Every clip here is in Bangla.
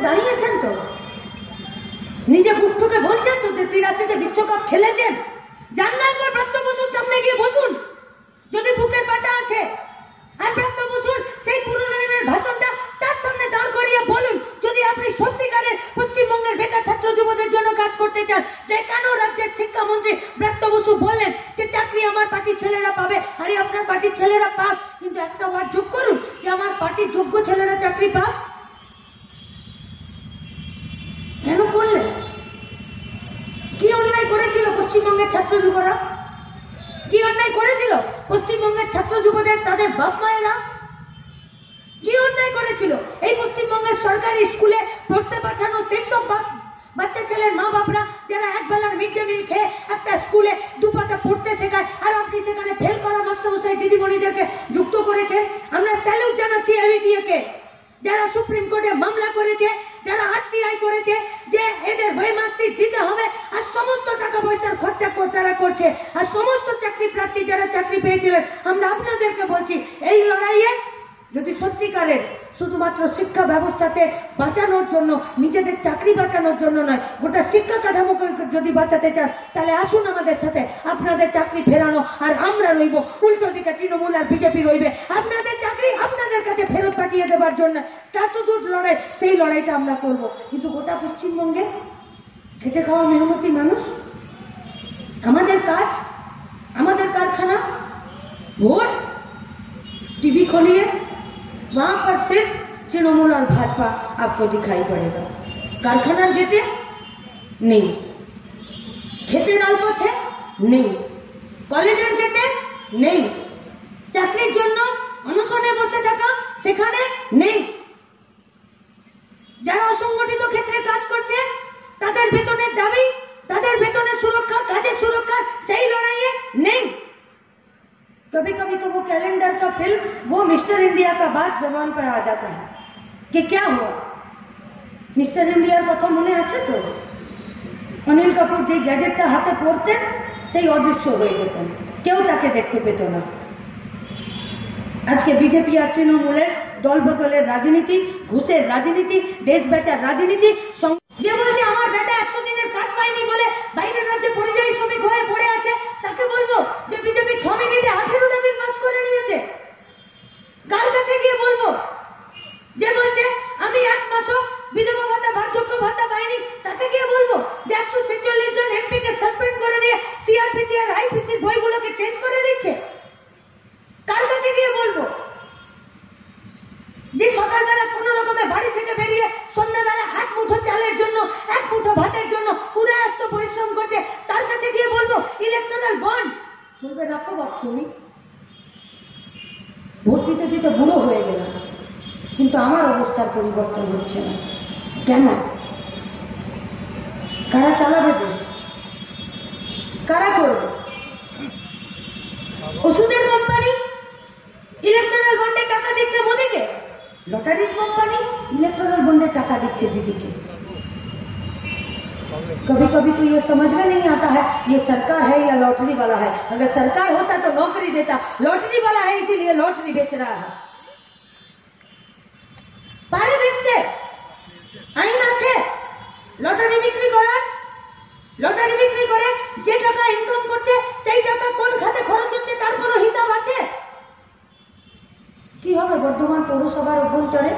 দাঁড়িয়েছেন তো, নিজে বুক ঠুকে বলছেন তো যে 83-তে বিশ্বকাপ খেলেছেন। যান না একবার ব্রাত্য বসুর সামনে গিয়ে বসুন যদি বুকের পাটা আছে, আর ব্রাত্য বসুর সেই পুরনো দিনের ভাষণটা তার সামনে দাঁড় করিয়ে বলুন যদি আপনি সত্যিকারের পশ্চিমবঙ্গের বেকার ছাত্র যুবদের জন্য কাজ করতে চান। কেন রাজ্যের শিক্ষামন্ত্রী ব্রাত্য বসু বললেন যে চাকরি আমার পার্টির ছেলেরা পাবে, আরে আপনার পার্টির ছেলেরা পাক, কিন্তু একটা বার যোগ করুন যে আমার পার্টির যোগ্য ছেলেরা চাকরি পাক। কেন করলেন? কি অন্যায় করেছিল পশ্চিমবঙ্গের ছাত্র যুবরা? কি অন্যায় করেছিল পশ্চিমবঙ্গের ছাত্র যুবদের তাদের বাপ মায়েরা? কি অন্যায় করেছিল এই পশ্চিমবঙ্গের সরকারি স্কুলে পড়তে পাঠানো সেই সব বাচ্চা ছেলের মা বাপরা যারা এক বেলার মিড ডে মিল খেয়ে একটা স্কুলে দুপাতা পড়তে শেখায়, আর আপনি সেখানে ফেল করা মাস্টারমশাই দিদিমণিদেরকে যুক্ত করেছেন। আমরা স্যালুট জানাচ্ছি এবিটিএকে, যারা সুপ্রিম কোর্টে মামলা করেছে, যারা আরটিআই করেছে যে এদের বইমাস্টিক দিতে হবে, আর সমস্ত টাকা পয়সার খরচা তারা করছে, আর সমস্ত চাকরি প্রার্থী যারা চাকরি পেয়েছিলেন, আমরা আপনাদেরকে বলছি এই লড়াইয়ে যদি সত্যিকারের শুধুমাত্র শিক্ষা ব্যবস্থাতে বাঁচানোর জন্য, নিজেদের চাকরি বাঁচানোর জন্য নয়, গোটা শিক্ষা কাঠামোকে যদি বাঁচাতে চান তাহলে আসুন আমাদের সাথে, আপনাদের চাকরি ফেরানো আর আমরা রইব উল্টো দিকে, তৃণমূল আর বিজেপি রইবে আপনাদের চাকরি আপনাদের কাছে ফেরত পাঠিয়ে দেওয়ার জন্য। তত দূর লড়াই, সেই লড়াইটা আমরা করব। কিন্তু গোটা পশ্চিমবঙ্গে খেটে খাওয়া মেহনতি মানুষ, আমাদের কাজ, আমাদের कारखाना, वोट टीवी खोलिए वहां पर सिर्फ तृणमूल और भाजपा आपको दिखाई पड़ेगा। कारखाना गेटे नहीं, खेतेर आलपथे नहीं, कॉलेजेर गेटे नहीं, चाकरिर জন্য অনশনে বসে থাকা সেখানে নেই, যারা অসংগঠিত ক্ষেত্রে কাজ করছে তাদের বেতনের দাবি, তাদের বেতনের সুরক্ষা, কাজের সুরক্ষা সেই লড়াইয়ে নেই। कभी कभी तो वो कैलेंडर का फिल्म, वो मिस्टर इंडिया का बात जबान पर आ जाता है कि क्या हुआ। मिस्टर इंडिया कथा मने आछे तो अनिल कपूर जे गैजेटटा हाथे पड़तेन सेई अदृश्य हये जेतेन, केउ ताके देखते पेत ना। আজকে বিজেপি আর তৃণমূলের দলবদলের রাজনীতি, ঘুষের রাজনীতি, দেশ বেচার রাজনীতি, যে বলছে আমার বেটা 100 দিনের কাজ পায়নি বলে বাইরের রাজ্যে পরিযায়ী শ্রমিক হয়ে পড়ে আছে, তাকে বলবো যে বিজেপি 6 মিনিটে 18টা বিল পাস করে নিয়েছে। কার কাছে গিয়ে বলবো যে বলছে আমি 1 মাসও বিধবা ভাতা, বার্ধক্য ভাতা পাইনি, তাকে গিয়ে বলবো যে 146 জন এমপি কে সাসপেন্ড করে দিয়ে সিআরপিসি আর আইপিসি বইগুলোকে চেঞ্জ করে দিচ্ছে। কার কাছে গিয়ে বলবো যে সকালবেলা কোনো রকমে বাড়ি থেকে বেরিয়ে সন্ধ্যাবেলা 1 মুঠো চালের জন্য, 1 মুঠো ভাতের জন্য উদয়াস্ত পরিশ্রম করছে, তার কাছে গিয়ে বলবো ইলেকট্রাল বন্ড বলবে রাখো বাপ তুমি। ভোট দিতে দিতে বুড়ো হয়ে গেল, কিন্তু আমার অবস্থার পরিবর্তন হচ্ছে না কেন? কারা চালাবে দেশ? কারা করবে? ওষুধের কোম্পানি ইলেকট্রাল বন্ডে টাকা দিচ্ছে মোদিকে, लॉटरी कंपनी इलेक्ट्रल बॉन्डे टाका दिच्छे दीदी। कभी कभी तो ये समझ में नहीं आता है ये सरकार है या लॉटरी वाला है। अगर सरकार होता तो नौकरी देता, लॉटरी वाला है इसीलिए लॉटरी बेच रहा है। पारे बेचते आईन আছে লটারি বিক্রি করার, লটারি বিক্রি করে যে টাকা ইনকাম করছে সেই টাকা কোন খাতে খরচ হচ্ছে তার কোনো হিসাব আছে? কি হবে বর্ধমান পৌরসভার অভ্যন্তরে?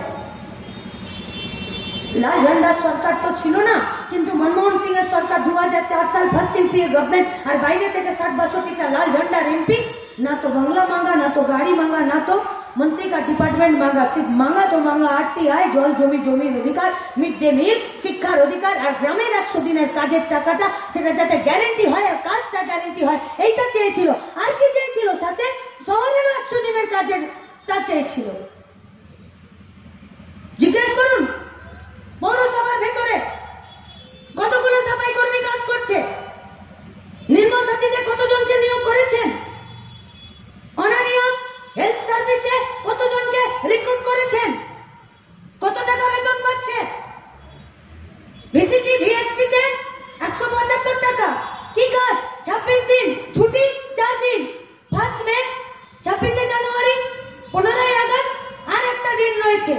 লাল ঝান্ডার সরকার তো ছিল না, কিন্তু মনমোহন সিং এর সরকার 2004 साल फर्स्ट एमपी गवर्नमेंट और বাইরে থেকে 60-62টা लाल झंडा एमपी, ना तो बंगला मांगा, ना तो गाड़ी मांगा, ना तो मंत्री का डिपार्टमेंट मांगा, सिर्फ मांगा तो मांगा आरटीआई, জল জমি জমির অধিকার, মিড ডে মিল, শিক্ষার অধিকার, আর গ্রামের 100 দিনের কাজের টাকাটা সেটা যাতে গ্যারান্টি হয় আর কাজটা গ্যারান্টি হয় এইটা চেয়েছিল। আর কি চেয়েছিল? সাথে শহরের 100 দিনের কাজের তা চেয়েছিল। জিজ্ঞেস করুন পৌরসভার ভেতরে কতগুলো সাফাই কর্মী কাজ করছে, নির্মল সাথীতে কতজনকে নিয়োগ করেছেন, অনারিয়াম হেলথ সার্ভিসে কতজনকে রিক্রুট করেছেন, কত টাকা বেতন পাচ্ছে, ভিসিটি ভিএসটি তে 175 টাকা। কি কাজ? 26 দিন ছুটি, 4 দিন, 1 মে, 26 জানুয়ারি, 15 আগস্ট আর একটা দিন রয়েছে।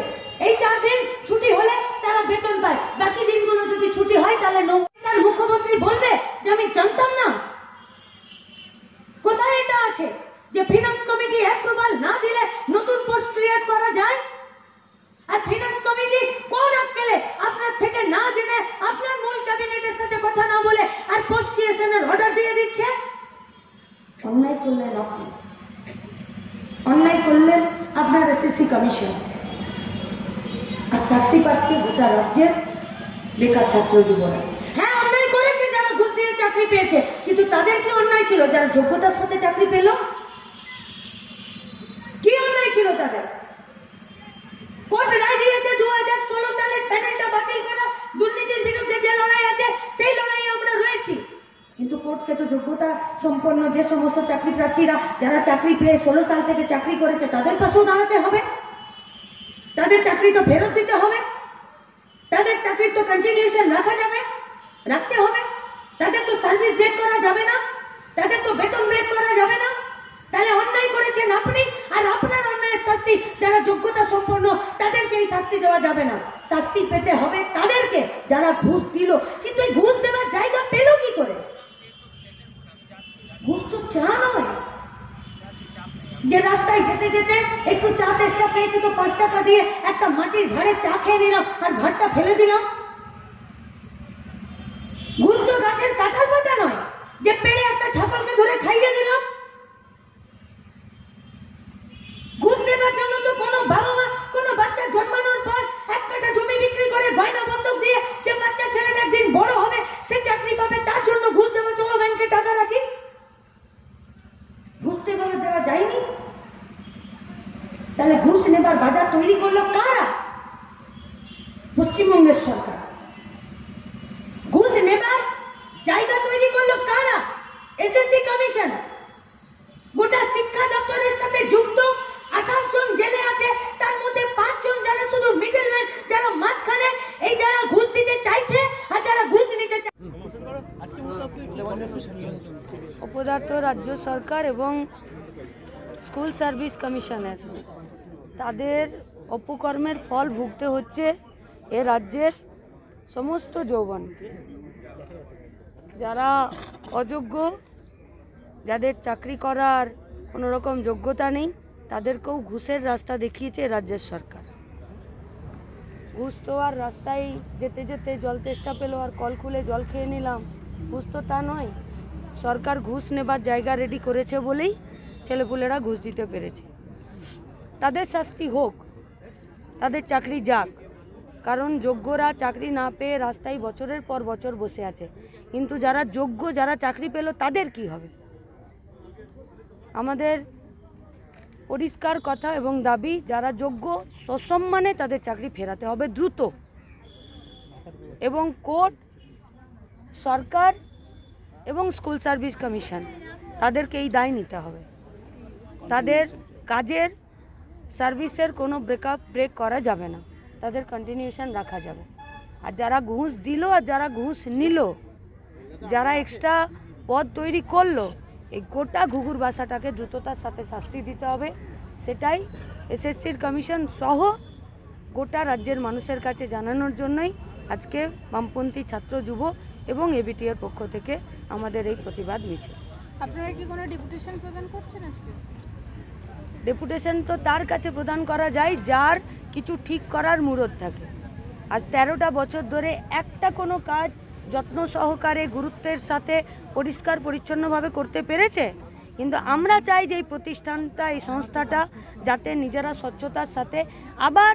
এই 4 দিন ছুটি তাহলে নৌকার মুখ্যমন্ত্রী বলবে যে আমি জানতাম না? কোথায় এটা আছে যে ফিনান্স কমিটি অ্যাপ্রুভাল না দিলে নতুন পোস্ট ক্রিয়েট করা যায়? আর ফিনান্স কমিটি কোন আক্কেলে আপনার থেকে না জেনে, আপনার মূল ক্যাবিনেটের সাথে কথা না বলে আর পোস্ট ক্রিয়েশনের অর্ডার দিয়ে দিচ্ছে? অন্যায় করলেন আপনি, অন্যায় করলেন আপনার এসএসসি কমিশন, আর শাস্তি পাচ্ছে গোটা রাজ্যের বেকার ছাত্র যুবরা। হ্যাঁ, অন্যায় করেছে যারা ঘুষ দিয়ে চাকরি পেয়েছে, কিন্তু তাদের কি অন্যায় ছিল যারা যোগ্যতার সাথে চাকরি পেল? কি অন্যায় ছিল তাদের? কোর্ট রায় দিয়েছে 2016 সালের প্যানেলটা বাতিল করা, দুর্নীতির বিরুদ্ধে যে লড়াই আছে সেই লড়াইয়ে আমরা রয়েছি। কিন্তু কোর্টকে তো যোগ্যতা সম্পন্ন যে সমস্ত চাকরি প্রার্থীরা যারা চাকরি পেয়ে 16 সাল থেকে চাকরি করেছে তাদের পাশেও দাঁড়াতে হবে, তাদের চাকরি তো ফেরত দিতে হবে, তাদের চাকরি তো কন্টিনিউশন রাখতে হবে, তাদের তো সার্ভিস ব্রেক করা যাবে না, তাদের তো বেতন ব্রেক করা যাবে না। তাহলে অন্যায় করেছেন আপনি, আর আপনার অন্যায়ের শাস্তি যারা যোগ্যতা সম্পন্ন তাদেরকে এই শাস্তি দেওয়া যাবে না। শাস্তি পেতে হবে তাদেরকে যারা ঘুষ দিল। কিন্তু এই ঘুষ দেওয়ার জায়গা পেল কি করে? ঘুষ তো চা নয় যে রাস্তায় যেতে যেতে একটু চা তেষ্টা পেয়েছে তো 5 টাকা দিয়ে একটা মাটির ঘাড়ে চা খেয়ে নিলাম আর ঘাটটা ফেলে দিলাম। ঘুষ তো গাছের কাঁঠাল পাতা নয় যে পেড়ে একটা ছাগলকে ধরে খাইয়ে দিলাম। ঘুষ দেওয়ার জন্য তো কোনো বাবা মা কোনো বাচ্চা জন্মানোর পর এক কাঠা জমি বিক্রি করে গয়না বন্ধক দিয়ে যে বাচ্চা ছেলেটা একদিন বড় হবে সে চাকরি পাবে তার জন্য ঘুষ দেবো, চলো ব্যাংকে টাকা রাখি। ঘুষ দেওয়া যায়নি। তাহলে ঘুষ নেবার বাজার তৈরি করলো কারা? পশ্চিমবঙ্গের সরকার। ঘুষ নেবার জায়গা তৈরি করলো কারা? SSC commission. গোটা শিক্ষা দপ্তরের সাথে যুক্ত 28 জন জেলে আছে, তার মধ্যে 5 জন যারা শুধু মিডলম্যান, যারা মাঝখানে এই যারা ঘুষ দিতে চাইছে আর যারা ঘুষ নিতে চাইছে। অপদার্থ রাজ্য সরকার এবং স্কুল সার্ভিস কমিশনের তাদের অপকর্মের ফল ভুগতে হচ্ছে এ রাজ্যের সমস্ত যৌবন। যারা অযোগ্য, যাদের চাকরি করার কোনো রকম যোগ্যতা নেই, তাদেরকেও ঘুষের রাস্তা দেখিয়েছে রাজ্যের সরকার। ঘুষ তো আর রাস্তায় যেতে যেতে জল তেষ্টা পেলো আর কল খুলে জল খেয়ে নিলাম, ঘুষ তো তা নয়। সরকার ঘুষ নেবার জায়গা রেডি করেছে বলেই ছেলেপুলেরা ঘুষ দিতে পেরেছে। তাদের শাস্তি হোক, তাদের চাকরি যাক, কারণ যোগ্যরা চাকরি না পেয়ে রাস্তায় বছরের পর বছর বসে আছে। কিন্তু যারা যোগ্য, যারা চাকরি পেল, তাদের কি হবে? আমাদের পরিষ্কার কথা এবং দাবি, যারা যোগ্য সসম্মানে তাদের চাকরি ফেরাতে হবে দ্রুত, এবং কোর্ট, সরকার এবং স্কুল সার্ভিস কমিশন তাদেরকে এই দায় নিতে হবে। তাদের কাজের সার্ভিসের কোনো ব্রেক করা যাবে না, তাদের কন্টিনিউশন রাখা যাবে। আর যারা ঘুষ দিল আর যারা ঘুষ নিল, যারা এক্সট্রা পদ তৈরি করলো, এই গোটা ঘুঘুর বাসাটাকে দ্রুততার সাথে শাস্তি দিতে হবে। সেটাই এসএসসির কমিশন সহ গোটা রাজ্যের মানুষের কাছে জানানোর জন্যই আজকে বামপন্থী ছাত্র যুব এবং এবিটির পক্ষ থেকে আমাদের এই প্রতিবাদ মিছিল। আপনারা কি কোনো ডেপুটেশন প্রদান করছেন আজকে? ডেপুটেশন তো তার কাছে প্রদান করা যায় যার কিছু ঠিক করার মুরদ থাকে। আজ 13টা বছর ধরে একটা কোনো কাজ যত্ন সহকারে গুরুত্বের সাথে পরিষ্কার পরিচ্ছন্নভাবে করতে পেরেছে? কিন্তু আমরা চাই যে এই প্রতিষ্ঠানটা, এই সংস্থাটা যাতে নিজেরা স্বচ্ছতার সাথে আবার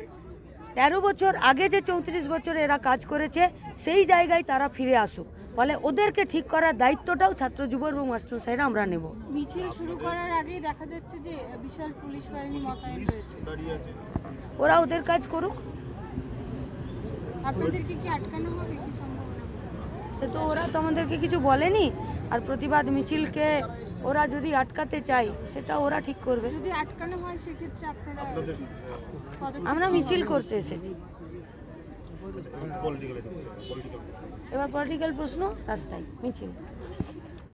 13 বছর আগে যে 34 বছর এরা কাজ করেছে সেই জায়গায় তারা ফিরে আসুক। ফলে ওদেরকে ঠিক করার দায়িত্বটাও ছাত্র যুব এবং মাস্টারমশাইরা আমরা নেব। মিছিল শুরু করার আগেই দেখা যাচ্ছে যে বিশাল পুলিশ বাহিনী মোতায়েন রয়েছে। ওরা ওদের কাজ করুক। আপনাদেরকে কি আটকানো হবে কি সম্ভাবনা? সে তো ওরা তো আমাদেরকে কিছু বলেনি। আর প্রতিবাদ মিছিলকে ওরা যদি আটকাতে চায় সেটা ওরা ঠিক করবে। যদি আটকানো হয় সেক্ষেত্রে আপনারা আমরা মিছিল করতে এসেছি। এবার পলিটিক্যাল প্রশ্ন রাস্তায় মিছিল।